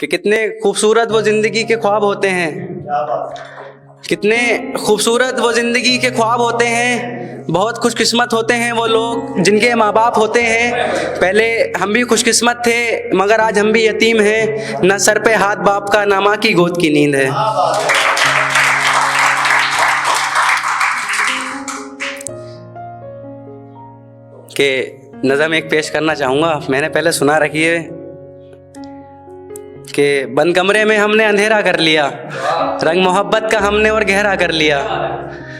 कि कितने खूबसूरत वो जिंदगी के ख्वाब होते हैं, कितने खूबसूरत वो जिंदगी के ख्वाब होते हैं। बहुत खुशकिस्मत होते हैं वो लोग जिनके माँ बाप होते हैं। पहले हम भी खुशकिस्मत थे मगर आज हम भी यतीम हैं, न सर पे हाथ बाप का ना माँ की गोद की नींद है। कि नज़म एक पेश करना चाहूँगा, मैंने पहले सुना रखी है कि बंद कमरे में हमने अंधेरा कर लिया, रंग मोहब्बत का हमने और गहरा कर लिया।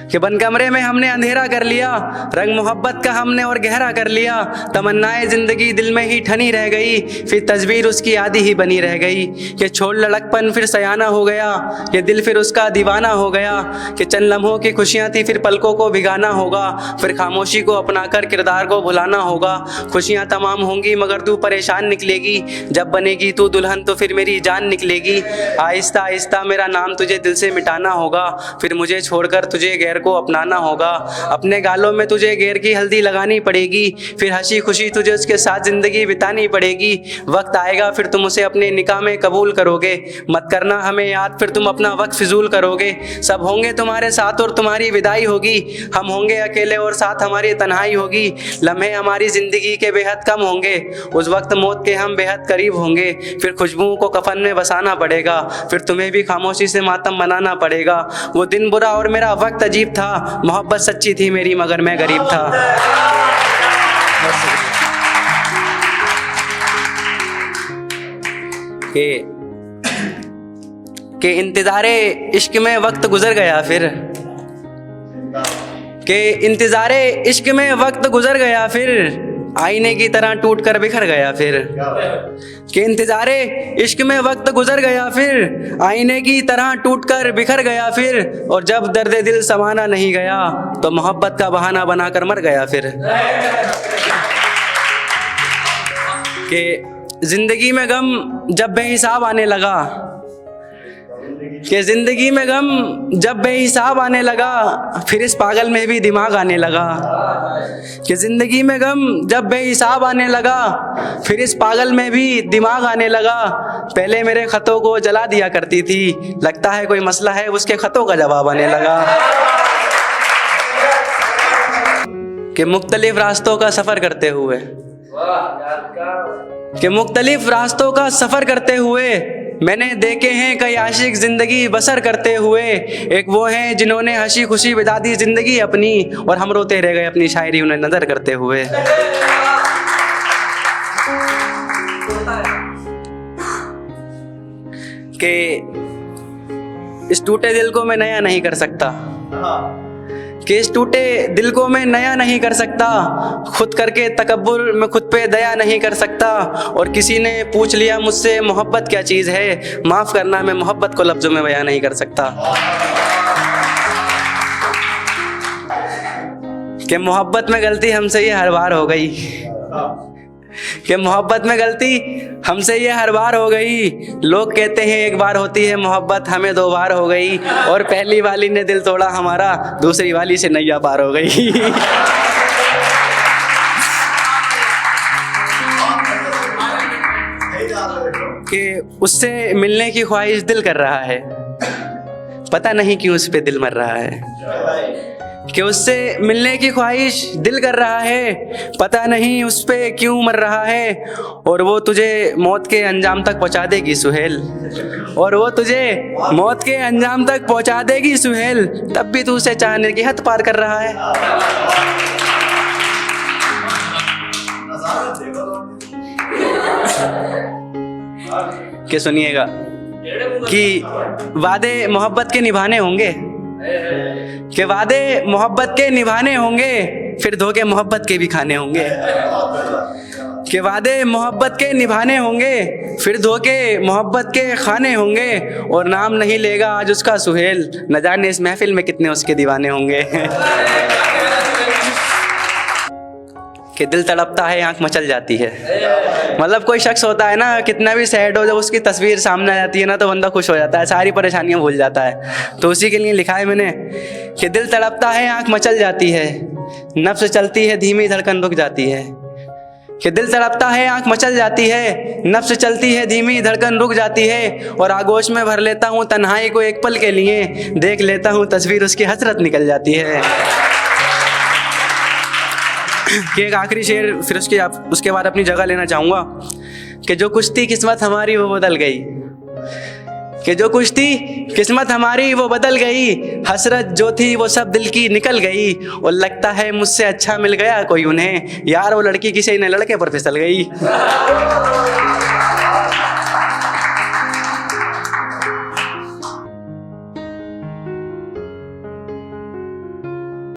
कि बंद कमरे में हमने अंधेरा कर लिया, रंग मोहब्बत का हमने और गहरा कर लिया। तमन्नाएं ज़िंदगी दिल में ही ठनी रह गई, फिर तस्वीर उसकी आधी ही बनी रह गई। कि छोड़ लड़कपन फिर सयाना हो गया, ये दिल फिर उसका दीवाना हो गया। कि चंद लम्हों की खुशियाँ थी फिर पलकों को भिगाना होगा, फिर खामोशी को अपना कर किरदार को भुलाना होगा। खुशियाँ तमाम होंगी मगर तू परेशान निकलेगी, जब बनेगी तू दुल्हन तो फिर मेरी जान निकलेगी। आहिस्ता आहिस्ता मेरा नाम तुझे दिल से मिटाना होगा, फिर मुझे छोड़कर तुझे गैर को अपनाना होगा। अपने गालों में तुझे गैर की हल्दी लगानी पड़ेगी, फिर हंसी खुशी तुझे उसके साथ जिंदगी बितानी पड़ेगी। वक्त आएगा फिर तुम उसे अपने निकाह में कबूल करोगे, मत करना हमें याद फिर तुम अपना वक्त फिजूल करोगे। सब होंगे तुम्हारे साथ और तुम्हारी विदाई होगी, हम होंगे अकेले और साथ हमारी तन्हाई होगी। लम्हे हमारी जिंदगी के बेहद कम होंगे, उस वक्त मौत के हम बेहद करीब होंगे। फिर खुशबुओं को कफन में बसाना पड़ेगा, फिर तुम्हें भी खामोशी से मातम मनाना पड़ेगा। वो दिन बुरा और मेरा वक्त अजीब था, मोहब्बत सच्ची थी मेरी मगर मैं गरीब था। के इंतज़ारे इश्क में वक्त गुजर गया फिर, के इंतज़ारे इश्क में वक्त गुजर गया फिर, आईने की तरह टूट कर बिखर गया फिर। कि इंतज़ारे इश्क में वक्त गुजर गया फिर, आईने की तरह टूट कर बिखर गया फिर। और जब दर्द दिल समाना नहीं गया तो मोहब्बत का बहाना बनाकर मर गया फिर। कि ज़िंदगी में गम जब बेहिसाब आने लगा, कि ज़िंदगी में गम जब बेहिसाब आने लगा, फिर इस पागल में भी दिमाग आने लगा। कि ज़िंदगी में गम जब बेहिसाब आने लगा, फिर इस पागल में भी दिमाग आने लगा। पहले मेरे ख़तों को जला दिया करती थी, लगता है कोई मसला है उसके ख़तों का जवाब आने लगा। कि मुख्तलिफ रास्तों का सफ़र करते हुए, कि मुख्तलिफ रास्तों का सफ़र करते हुए मैंने देखे हैं कई आशिक ज़िंदगी बसर करते हुए। एक वो हैं जिन्होंने हंसी खुशी बिता दी ज़िंदगी अपनी, और हम रोते रह गए अपनी शायरी उन्हें नज़र करते हुए। कि इस टूटे दिल को मैं नया नहीं कर सकता, कि इस टूटे दिल को मैं नया नहीं कर सकता। खुद करके तकब्बुर मैं खुद पे दया नहीं कर सकता। और किसी ने पूछ लिया मुझसे मोहब्बत क्या चीज़ है, माफ़ करना मैं मोहब्बत को लफ्ज़ों में बयां नहीं कर सकता। कि मोहब्बत में गलती हमसे ये हर बार हो गई, कि मोहब्बत में गलती हमसे ये हर बार हो गई। लोग कहते हैं एक बार होती है मोहब्बत, हमें 2 बार हो गई। और पहली वाली ने दिल तोड़ा हमारा, दूसरी वाली से नैया पार हो गई। कि उससे मिलने की ख्वाहिश दिल कर रहा है, पता नहीं क्यों उस पे दिल मर रहा है। कि उससे मिलने की ख्वाहिश दिल कर रहा है, पता नहीं उस पे क्यों मर रहा है। और वो तुझे मौत के अंजाम तक पहुंचा देगी सुहेल, और वो तुझे मौत के अंजाम तक पहुंचा देगी सुहेल, तब भी तू उसे चाहने की हद पार कर रहा है। कि सुनिएगा कि वादे मोहब्बत के निभाने होंगे, कि वादे मोहब्बत के निभाने होंगे, फिर धोखे मोहब्बत के भी खाने होंगे। कि वादे मोहब्बत के निभाने होंगे, फिर धोखे मोहब्बत के खाने होंगे। और नाम नहीं लेगा आज उसका सुहेल, न जाने इस महफिल में कितने उसके दीवाने होंगे। कि दिल तड़पता है आंख मचल जाती है, मतलब कोई शख्स होता है ना, कितना भी सैड हो, जब उसकी तस्वीर सामने आ जाती है ना तो बंदा खुश हो जाता है, सारी परेशानियां भूल जाता है। तो उसी के लिए लिखा है मैंने कि दिल तड़पता है आंख मचल जाती है, नफ्स चलती है धीमी धड़कन रुक जाती है। कि दिल तड़पता है, आंख मचल जाती है, नफ्स चलती है धीमी, धड़कन रुक जाती है, और आगोश में भर लेता हूँ तन्हाई को एक पल के लिए, देख लेता हूँ तस्वीर उसकी हसरत निकल जाती है। कि एक आखिरी शेर, फिर उसके बाद अपनी जगह लेना चाहूँगा कि जो कुछ थी किस्मत हमारी वो बदल गई, कि जो कुछ थी किस्मत हमारी वो बदल गई, हसरत जो थी वो सब दिल की निकल गई, और लगता है मुझसे अच्छा मिल गया कोई उन्हें, यार वो लड़की किसी न लड़के पर फिसल गई।